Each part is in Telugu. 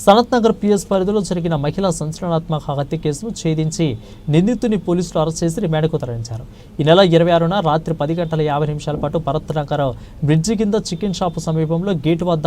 సనత్ నగర్ పిఎస్ పరిధిలో జరిగిన మహిళా సంచలనాత్మక హత్య కేసును ఛేదించి నిందితుని పోలీసులు అరెస్ట్ చేసి రిమాండ్కు తరలించారు. ఈ నెల 26న రాత్రి 10:50 పాటు భరత్ నగర్ బ్రిడ్జి కింద చికెన్ షాపు సమీపంలో గేటు వద్ద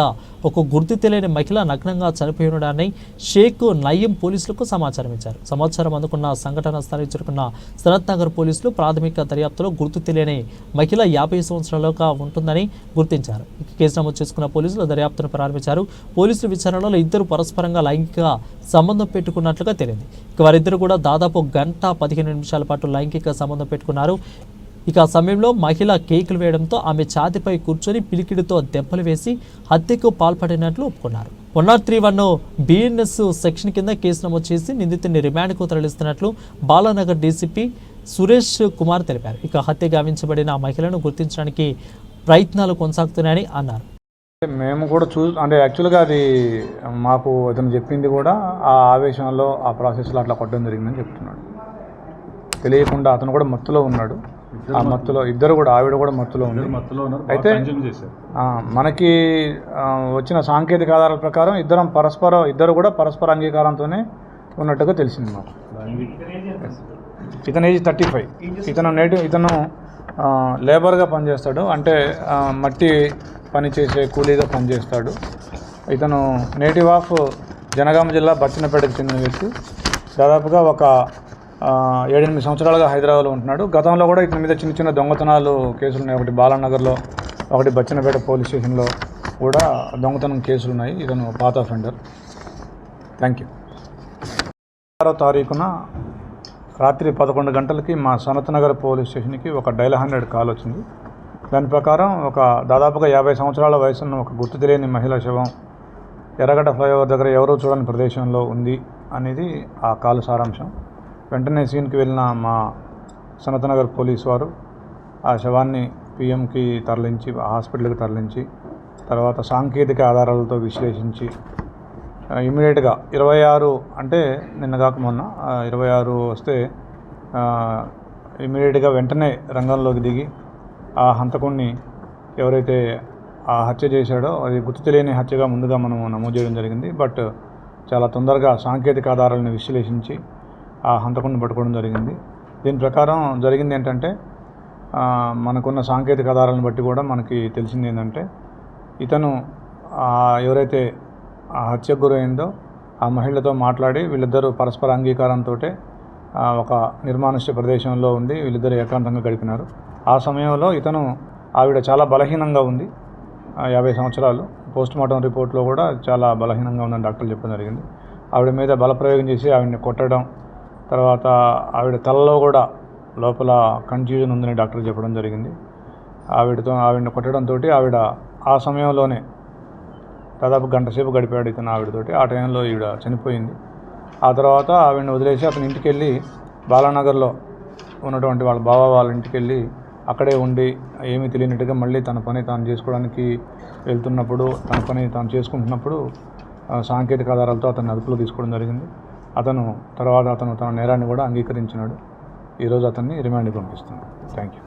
ఒక గుర్తు తెలియని మహిళ నగ్నంగా చనిపోయి ఉండడాన్ని షేక్ నయీం పోలీసులకు సమాచారం ఇచ్చారు. సమాచారం అందుకున్న సంఘటన స్థలానికి చేరుకున్న సనత్ నగర్ పోలీసులు ప్రాథమిక దర్యాప్తులో గుర్తు తెలియని మహిళ 50 సంవత్సరాలుగా ఉంటుందని గుర్తించారు. కేసు నమోదు చేసుకున్న పోలీసులు దర్యాప్తును ప్రారంభించారు. పోలీసుల విచారణలో ఇద్దరు పరస్పరంగా లైంగిక సంబంధం పెట్టుకున్నట్లుగా తెలిసింది. వారిద్దరు కూడా దాదాపు 1:15 పాటు లైంగిక సంబంధం పెట్టుకున్నారు. ఇక ఆ సమయంలో మహిళ కేకులు వేయడంతో ఆమె ఛాతిపై కూర్చొని పిలికిడితో దెబ్బలు వేసి హత్యకు పాల్పడినట్లు ఒప్పుకున్నారు. 131 BNS సెక్షన్ కింద కేసు నమోదు చేసి నిందితుడిని రిమాండ్కు తరలిస్తున్నట్లు బాలానగర్ డీసీపీ సురేష్ కుమార్ తెలిపారు. ఇక హత్య గావించబడిన మహిళను గుర్తించడానికి ప్రయత్నాలు కొనసాగుతున్నాయని అన్నారు. మేము కూడా అంటే యాక్చువల్గా అది మాకు అతను చెప్పింది కూడా ఆ ఆవేశంలో ఆ ప్రాసెస్లో అట్లా కొట్టడం జరిగిందని చెప్తున్నాడు. తెలియకుండా అతను కూడా మత్తులో ఉన్నాడు. ఆ మత్తులో ఇద్దరు కూడా ఆవిడ కూడా మత్తులో ఉంది. అయితే మనకి వచ్చిన సాంకేతిక ఆధారాల ప్రకారం ఇద్దరు కూడా పరస్పర అంగీకారంతోనే ఉన్నట్టుగా తెలిసింది మాకు. ఇతను ఏజ్ 35. ఇతను లేబర్గా పనిచేస్తాడు. అంటే మట్టి పని చేసే కూలీగా పనిచేస్తాడు. ఇతను నేటివ్ ఆఫ్ జనగామ జిల్లా బచ్చినపేటకు చెందిన వ్యక్తి. దాదాపుగా ఒక 7-8 సంవత్సరాలుగా హైదరాబాద్లో ఉంటున్నాడు. గతంలో కూడా ఇతని మీద చిన్న చిన్న దొంగతనాలు కేసులు ఉన్నాయి. ఒకటి బాలానగర్లో, ఒకటి బచ్చినపేట పోలీస్ స్టేషన్లో కూడా దొంగతనం కేసులు ఉన్నాయి. ఇతను పాత అఫెండర్. Thank you. 6వ తారీఖున రాత్రి 11 గంటలకి మా సనత్ నగర్ పోలీస్ స్టేషన్కి ఒక డైల్ 100 కాల్ వచ్చింది. దాని ప్రకారం దాదాపుగా 50 సంవత్సరాల వయసున్న ఒక గుర్తు తెలియని మహిళ శవం ఎర్రగడ్డ ఫ్లైఓవర్ దగ్గర ఎవరూ చూడని ప్రదేశంలో ఉంది అనేది ఆ కాల్ సారాంశం. వెంటనే సీన్కి వెళ్ళిన మా సనత్ నగర్ పోలీసు వారు ఆ శవాన్ని పిఎంకి తరలించి హాస్పిటల్కి తరలించి తర్వాత సాంకేతిక ఆధారాలతో విశ్లేషించి ఇమీడియట్గా 26 అంటే నిన్న కాక మొన్న 26 వస్తే ఇమీడియట్గా వెంటనే రంగంలోకి దిగి ఆ హంతకుణ్ణి ఎవరైతే ఆ హత్య చేశాడో అది గుర్తు తెలియని హత్యగా ముందుగా మనం నమోదు చేయడం జరిగింది. బట్ చాలా తొందరగా సాంకేతిక ఆధారాలను విశ్లేషించి ఆ హంతకుణ్ణి పట్టుకోవడం జరిగింది. దీని ప్రకారం జరిగింది ఏంటంటే మనకున్న సాంకేతిక ఆధారాలను బట్టి కూడా మనకి తెలిసింది ఏంటంటే ఇతను ఎవరైతే ఆ హత్యకు గురైందో ఆ మహిళతో మాట్లాడి వీళ్ళిద్దరూ పరస్పర అంగీకారంతో ఒక నిర్మానుష్య ప్రదేశంలో ఉండి వీళ్ళిద్దరూ ఏకాంతంగా గడిపినారు. ఆ సమయంలో ఆవిడ చాలా బలహీనంగా ఉంది. 50 సంవత్సరాలు. పోస్ట్మార్టం రిపోర్ట్లో కూడా చాలా బలహీనంగా ఉందని డాక్టర్లు చెప్పడం జరిగింది. ఆవిడ మీద బలప్రయోగం చేసి ఆవిడని కొట్టడం, తర్వాత ఆవిడ తలలో కూడా లోపల కన్ఫ్యూజన్ ఉందని డాక్టర్ చెప్పడం జరిగింది. ఆవిడని కొట్టడంతో ఆవిడ ఆ సమయంలోనే దాదాపు 1 గంట సేపు గడిపాడు ఇతను ఆవిడతోటి. ఆ టైంలో ఈవిడ చనిపోయింది. ఆ తర్వాత ఆవిడని వదిలేసి అతని ఇంటికి వెళ్ళి బాలానగర్లో ఉన్నటువంటి వాళ్ళ బావ వాళ్ళ ఇంటికి వెళ్ళి అక్కడే ఉండి ఏమీ తెలియనట్టుగా మళ్ళీ తన పని తాను చేసుకోవడానికి వెళ్తున్నప్పుడు తన పని తాను చేసుకుంటున్నప్పుడు సాంకేతిక ఆధారాలతో అతన్ని అదుపులో తీసుకోవడం జరిగింది. అతను తన నేరాన్ని కూడా అంగీకరించినాడు. ఈరోజు అతన్ని రిమాండ్కి పంపిస్తున్నాడు. Thank you.